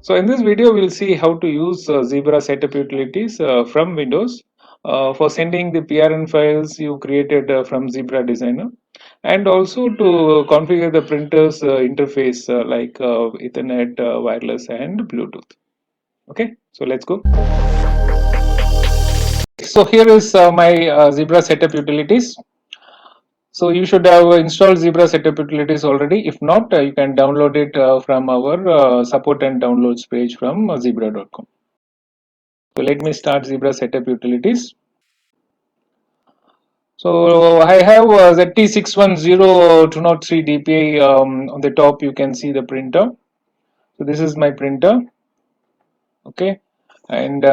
So in this video, we'll see how to use Zebra setup utilities from Windows for sending the PRN files you created from Zebra Designer, and also to configure the printer's interface like Ethernet, wireless, and Bluetooth. Okay, so let's go. So here is my Zebra setup utilities. So you should have installed Zebra setup utilities already. If not, you can download it from our support and downloads page from zebra.com. So let me start Zebra setup utilities. So I have ZT610203 DPI on the top. You can see the printer. So this is my printer. Okay, and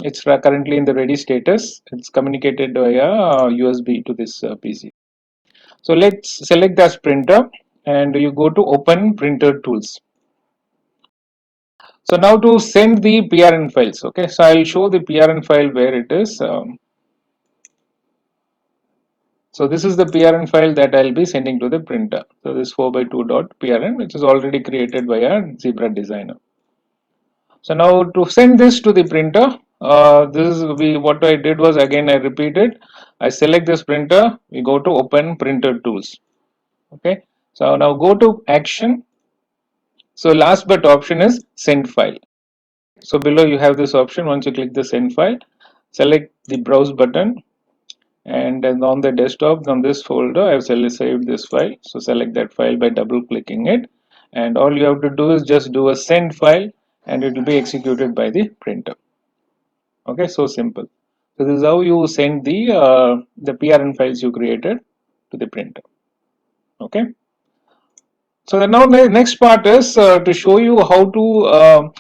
it's currently in the ready status. It's communicated via USB to this PC. So let's select this printer and you go to open printer tools. So now to send the PRN files. Okay, so I'll show the PRN file where it is. So this is the PRN file that I'll be sending to the printer. So this 4x2.prn, which is already created by a Zebra Designer. So now to send this to the printer, what I did was, again I repeated. I select this printer. We go to open printer tools. Okay. So now go to action. So last but option is send file. So below you have this option. Once you click the send file, select the browse button. And then on the desktop, on this folder, I have saved this file. So select that file by double clicking it, and all you have to do is just do a send file and it will be executed by the printer. Okay, so simple. So this is how you send the PRN files you created to the printer. Okay. So now the next part is to show you how to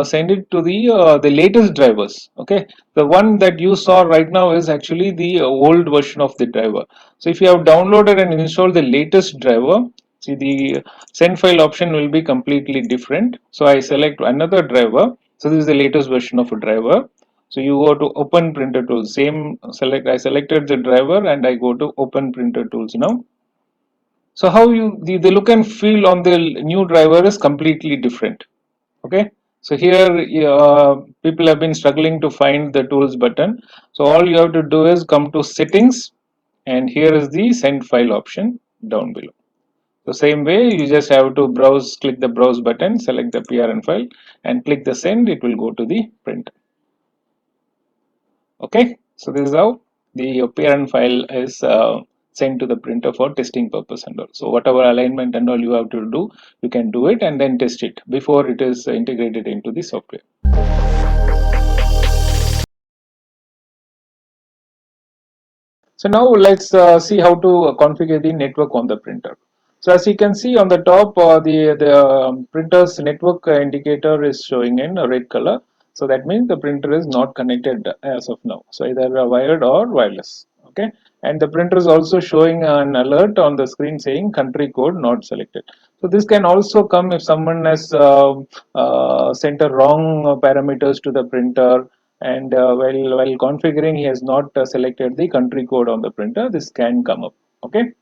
send it to the latest drivers. Okay, the one that you saw right now is actually the old version of the driver. So if you have downloaded and installed the latest driver, see the send file option will be completely different. So I select another driver. So this is the latest version of a driver. So you go to open printer tools. Same select. I selected the driver and I go to open printer tools now. So how the look and feel on the new driver is completely different. Okay, so here people have been struggling to find the tools button. So all you have to do is come to settings, and here is the send file option down below. The same way, you just have to browse, click the browse button, select the PRN file, and click the send. It will go to the printer. Okay, so this is how the PRN file is sent to the printer for testing purpose and all. So whatever alignment and all you have to do, you can do it and then test it before it is integrated into the software. So now let's see how to configure the network on the printer. So as you can see on the top, the printer's network indicator is showing in a red color. So that means the printer is not connected as of now. So either wired or wireless. Okay, and the printer is also showing an alert on the screen saying country code not selected. So this can also come if someone has sent a wrong parameters to the printer, and while configuring he has not selected the country code on the printer. This can come up. Okay,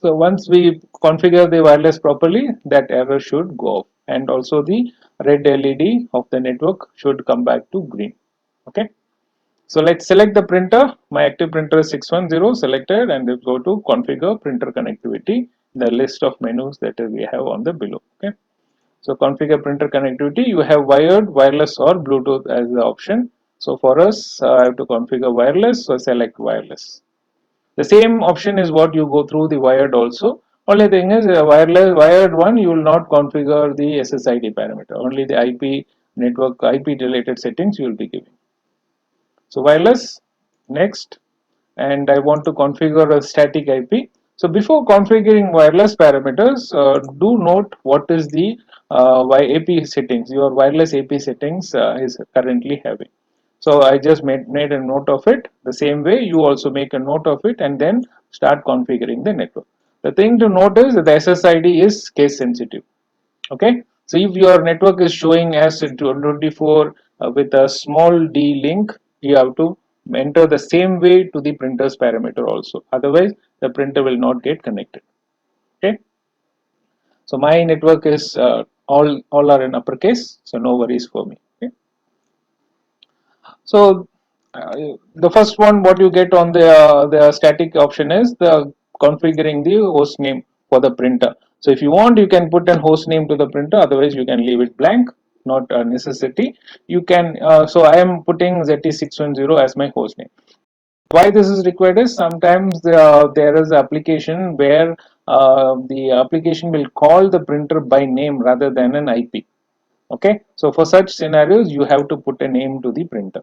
so once we configure the wireless properly, that error should go off, and also the red LED of the network should come back to green. Okay, so let's select the printer. My active printer is 610 selected, and let's go to configure printer connectivity, the list of menus that we have on the below. Okay, so configure printer connectivity, you have wired, wireless or Bluetooth as the option. So for us, I have to configure wireless, so select wireless. The same option is what you go through the wired also. Only thing is wireless wired one, you will not configure the SSID parameter. Only the IP network IP related settings you will be giving. So wireless, next, and I want to configure a static IP. So before configuring wireless parameters, do note what is the AP settings your wireless AP settings is currently having. So I just made a note of it. The same way you also make a note of it and then start configuring the network. The thing to note is that the SSID is case sensitive. Okay, so if your network is showing as 24 with a small d link, you have to enter the same way to the printer's parameter also, otherwise the printer will not get connected. Okay, so my network is all are in uppercase, so no worries for me. Okay. So the first one what you get on the static option is the configuring the host name for the printer. So if you want, you can put an host name to the printer, otherwise you can leave it blank, not a necessity. You can so I am putting ZT610 as my host name. Why this is required is sometimes there is application where the application will call the printer by name rather than an IP. Okay, so for such scenarios you have to put a name to the printer.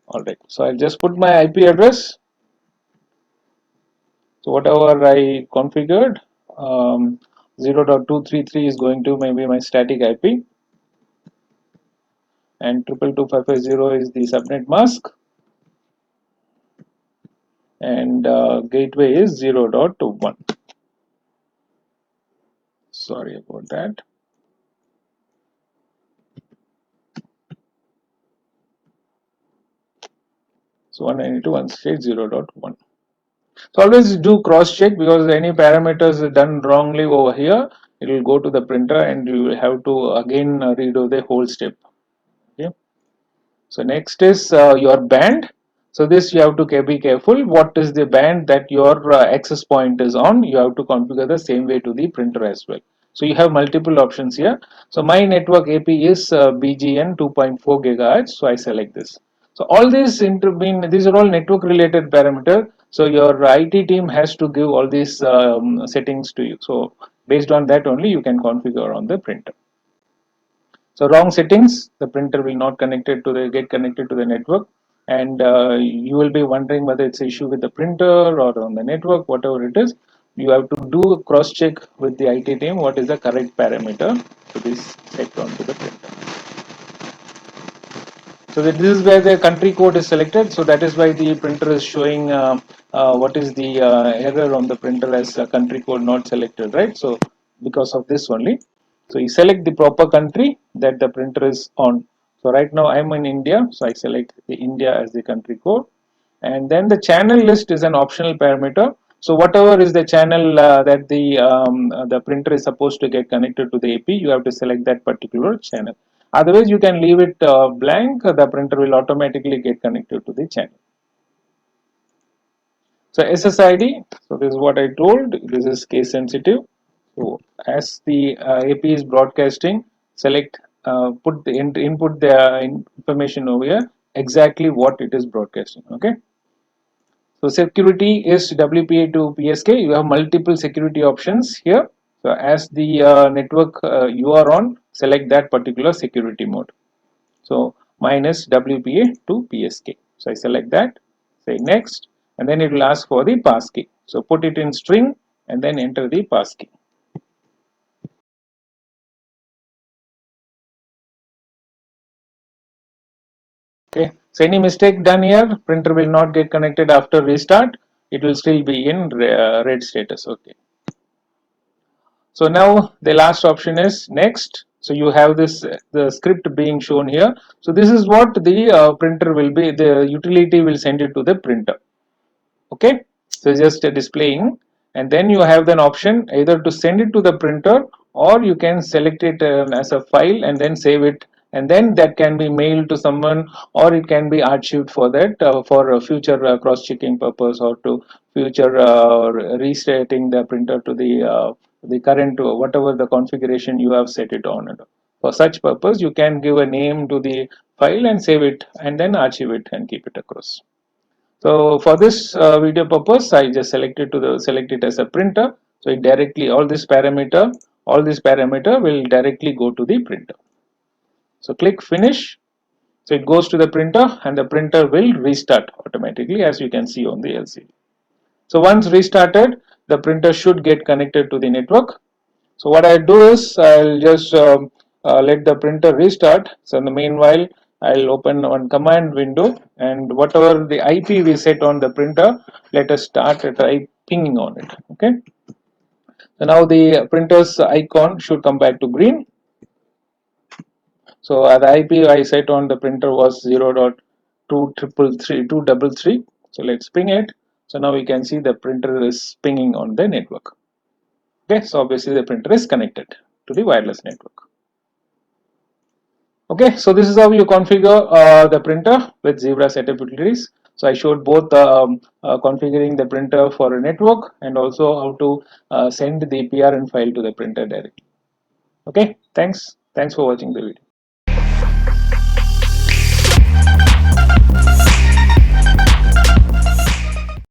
Alright, so I'll just put my IP address. So whatever I configured, 0.233 is going to maybe my static IP, and 222.550 is the subnet mask, and gateway is 0.1. Sorry about that. So 192.168.0.1. So always do cross check, because any parameters done wrongly over here, it will go to the printer and you will have to again redo the whole step. Okay. So next is your band. So this you have to be careful. What is the band that your access point is on? You have to configure the same way to the printer as well. So you have multiple options here. So my network AP is BGN 2.4 gigahertz. So I select this. So all these these are all network related parameter. So your IT team has to give all these settings to you. So based on that only you can configure on the printer. So wrong settings, the printer will not get connected to the network, and you will be wondering whether it's an issue with the printer or on the network, whatever it is. You have to do a cross check with the IT team what is the correct parameter to be set onto the printer. So this is where the country code is selected. So that is why the printer is showing what is the error on the printer as country code not selected, right? So because of this only. So you select the proper country that the printer is on. So right now I'm in India, so I select the India as the country code, and then the channel list is an optional parameter. So whatever is the channel that the printer is supposed to get connected to the AP, you have to select that particular channel. Otherwise, you can leave it blank. The printer will automatically get connected to the channel. So SSID. So this is what I told. This is case sensitive. So as the AP is broadcasting, select put the input the information over here exactly what it is broadcasting. Okay. So security is WPA to PSK. You have multiple security options here. So as the network you are on, select that particular security mode. So mine is WPA to PSK. So I select that, say next, and then it will ask for the passkey. So put it in string and then enter the passkey. Okay. So any mistake done here, printer will not get connected after restart. It will still be in red status. Okay. So now the last option is next. So you have this the script being shown here. So this is what the printer will be. The utility will send it to the printer. Okay, so just displaying, and then you have an option either to send it to the printer, or you can select it as a file and then save it, and then that can be mailed to someone, or it can be archived for that for a future cross checking purpose, or to future restarting the printer to the current whatever the configuration you have set it on. For such purpose you can give a name to the file and save it and then archive it and keep it across. So for this video purpose, I just select it as a printer. So it directly all this parameter will directly go to the printer. So click finish. So it goes to the printer and the printer will restart automatically, as you can see on the LCD. So once restarted, the printer should get connected to the network. So what I do is I'll just let the printer restart. So in the meanwhile, I'll open one command window, and whatever the IP we set on the printer, let us start try pinging on it. Okay. So now the printer's icon should come back to green. So the IP I set on the printer was 0.233. So let's ping it. So now we can see the printer is pinging on the network. Okay, so obviously the printer is connected to the wireless network. Okay, so this is how you configure the printer with Zebra setup utilities. So I showed both configuring the printer for a network and also how to send the PRN file to the printer directly. Okay, thanks for watching the video.